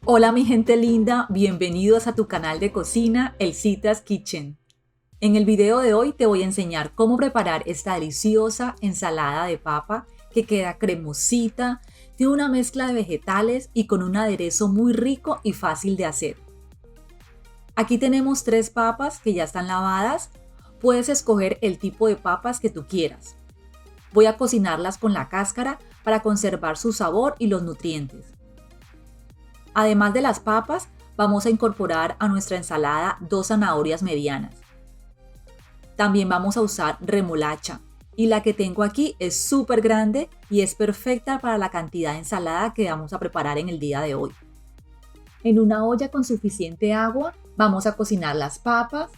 Hola mi gente linda, bienvenidos a tu canal de cocina, Elsitas Kitchen. En el video de hoy te voy a enseñar cómo preparar esta deliciosa ensalada de papa que queda cremosita, tiene una mezcla de vegetales y con un aderezo muy rico y fácil de hacer. Aquí tenemos 3 papas que ya están lavadas, puedes escoger el tipo de papas que tú quieras. Voy a cocinarlas con la cáscara para conservar su sabor y los nutrientes. Además de las papas, vamos a incorporar a nuestra ensalada 2 zanahorias medianas. También vamos a usar remolacha y la que tengo aquí es súper grande y es perfecta para la cantidad de ensalada que vamos a preparar en el día de hoy. En una olla con suficiente agua vamos a cocinar las papas,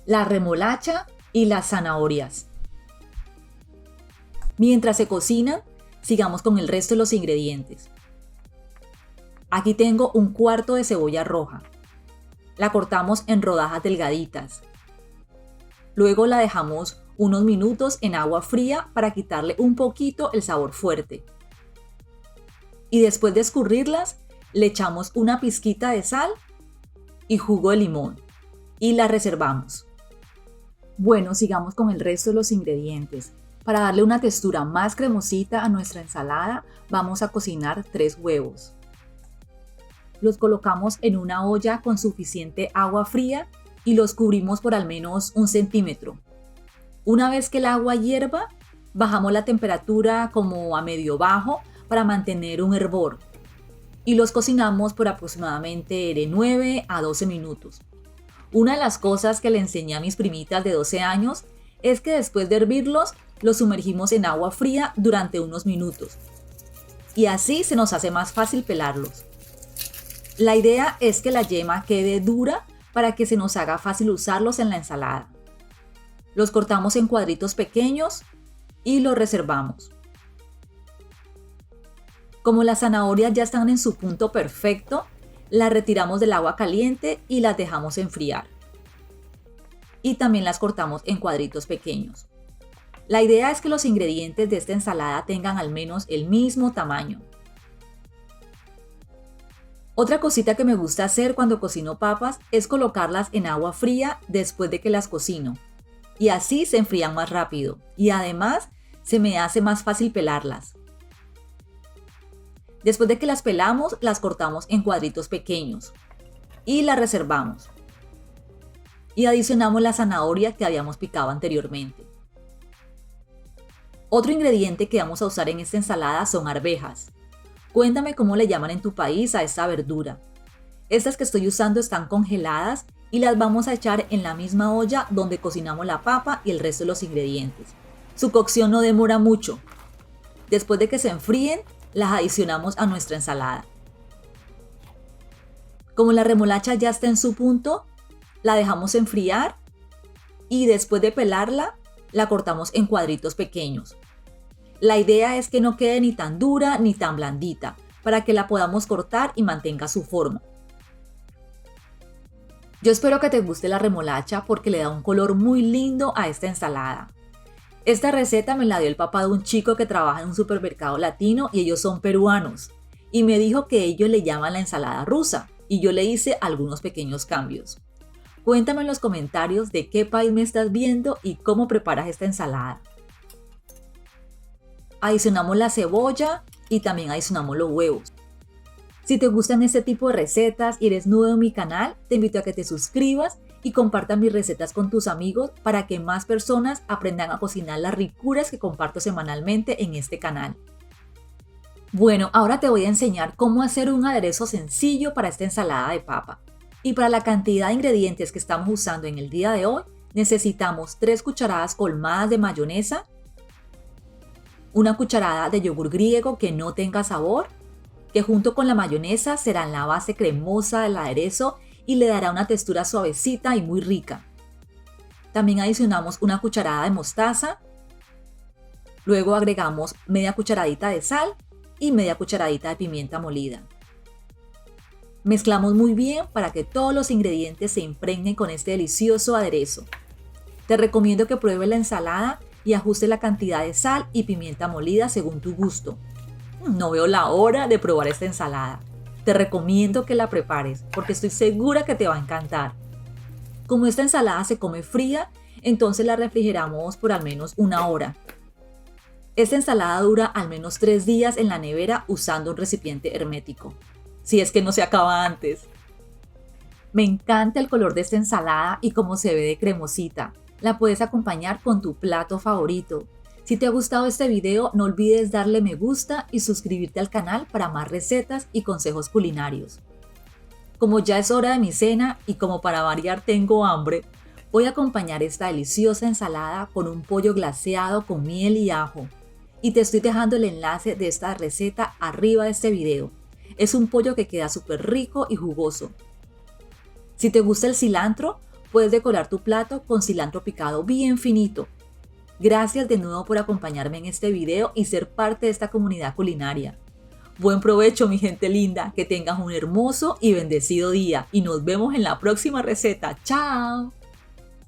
la remolacha y las zanahorias. Mientras se cocinan, sigamos con el resto de los ingredientes. Aquí tengo un cuarto de cebolla roja. La cortamos en rodajas delgaditas. Luego la dejamos unos minutos en agua fría para quitarle un poquito el sabor fuerte. Y después de escurrirlas, le echamos una pizquita de sal y jugo de limón y la reservamos. Bueno, sigamos con el resto de los ingredientes. Para darle una textura más cremosita a nuestra ensalada, vamos a cocinar 3 huevos. Los colocamos en una olla con suficiente agua fría y los cubrimos por al menos 1 centímetro. Una vez que el agua hierva, bajamos la temperatura como a medio bajo para mantener un hervor y los cocinamos por aproximadamente de 9 a 12 minutos. Una de las cosas que le enseñé a mis primitas de 12 años es que después de hervirlos, los sumergimos en agua fría durante unos minutos y así se nos hace más fácil pelarlos. La idea es que la yema quede dura para que se nos haga fácil usarlos en la ensalada. Los cortamos en cuadritos pequeños y los reservamos. Como las zanahorias ya están en su punto perfecto, las retiramos del agua caliente y las dejamos enfriar. Y también las cortamos en cuadritos pequeños. La idea es que los ingredientes de esta ensalada tengan al menos el mismo tamaño. Otra cosita que me gusta hacer cuando cocino papas es colocarlas en agua fría después de que las cocino. Y así se enfrían más rápido y además se me hace más fácil pelarlas. Después de que las pelamos, las cortamos en cuadritos pequeños y las reservamos. Y adicionamos la zanahoria que habíamos picado anteriormente. Otro ingrediente que vamos a usar en esta ensalada son arvejas. Cuéntame cómo le llaman en tu país a esta verdura. Estas que estoy usando están congeladas y las vamos a echar en la misma olla donde cocinamos la papa y el resto de los ingredientes. Su cocción no demora mucho. Después de que se enfríen, las adicionamos a nuestra ensalada. Como la remolacha ya está en su punto, la dejamos enfriar y después de pelarla, la cortamos en cuadritos pequeños. La idea es que no quede ni tan dura ni tan blandita, para que la podamos cortar y mantenga su forma. Yo espero que te guste la remolacha porque le da un color muy lindo a esta ensalada. Esta receta me la dio el papá de un chico que trabaja en un supermercado latino y ellos son peruanos. Y me dijo que ellos le llaman la ensalada rusa y yo le hice algunos pequeños cambios. Cuéntame en los comentarios de qué país me estás viendo y cómo preparas esta ensalada. Adicionamos la cebolla y también adicionamos los huevos. Si te gustan este tipo de recetas y eres nuevo en mi canal, te invito a que te suscribas y compartas mis recetas con tus amigos para que más personas aprendan a cocinar las ricuras que comparto semanalmente en este canal. Bueno, ahora te voy a enseñar cómo hacer un aderezo sencillo para esta ensalada de papa. Y para la cantidad de ingredientes que estamos usando en el día de hoy, necesitamos 3 cucharadas colmadas de mayonesa, una cucharada de yogur griego que no tenga sabor, que junto con la mayonesa serán la base cremosa del aderezo y le dará una textura suavecita y muy rica. También adicionamos una cucharada de mostaza, luego agregamos media cucharadita de sal y media cucharadita de pimienta molida. Mezclamos muy bien para que todos los ingredientes se impregnen con este delicioso aderezo. Te recomiendo que pruebes la ensalada y ajuste la cantidad de sal y pimienta molida según tu gusto. No veo la hora de probar esta ensalada. Te recomiendo que la prepares porque estoy segura que te va a encantar. Como esta ensalada se come fría, entonces la refrigeramos por al menos 1 hora. Esta ensalada dura al menos 3 días en la nevera usando un recipiente hermético, si es que no se acaba antes. Me encanta el color de esta ensalada y cómo se ve de cremosita. La puedes acompañar con tu plato favorito. Si te ha gustado este video, no olvides darle me gusta y suscribirte al canal para más recetas y consejos culinarios. Como ya es hora de mi cena y como para variar tengo hambre, voy a acompañar esta deliciosa ensalada con un pollo glaseado con miel y ajo. Y te estoy dejando el enlace de esta receta arriba de este video. Es un pollo que queda súper rico y jugoso. Si te gusta el cilantro, puedes decorar tu plato con cilantro picado bien finito. Gracias de nuevo por acompañarme en este video y ser parte de esta comunidad culinaria. Buen provecho, mi gente linda, que tengas un hermoso y bendecido día y nos vemos en la próxima receta. ¡Chao!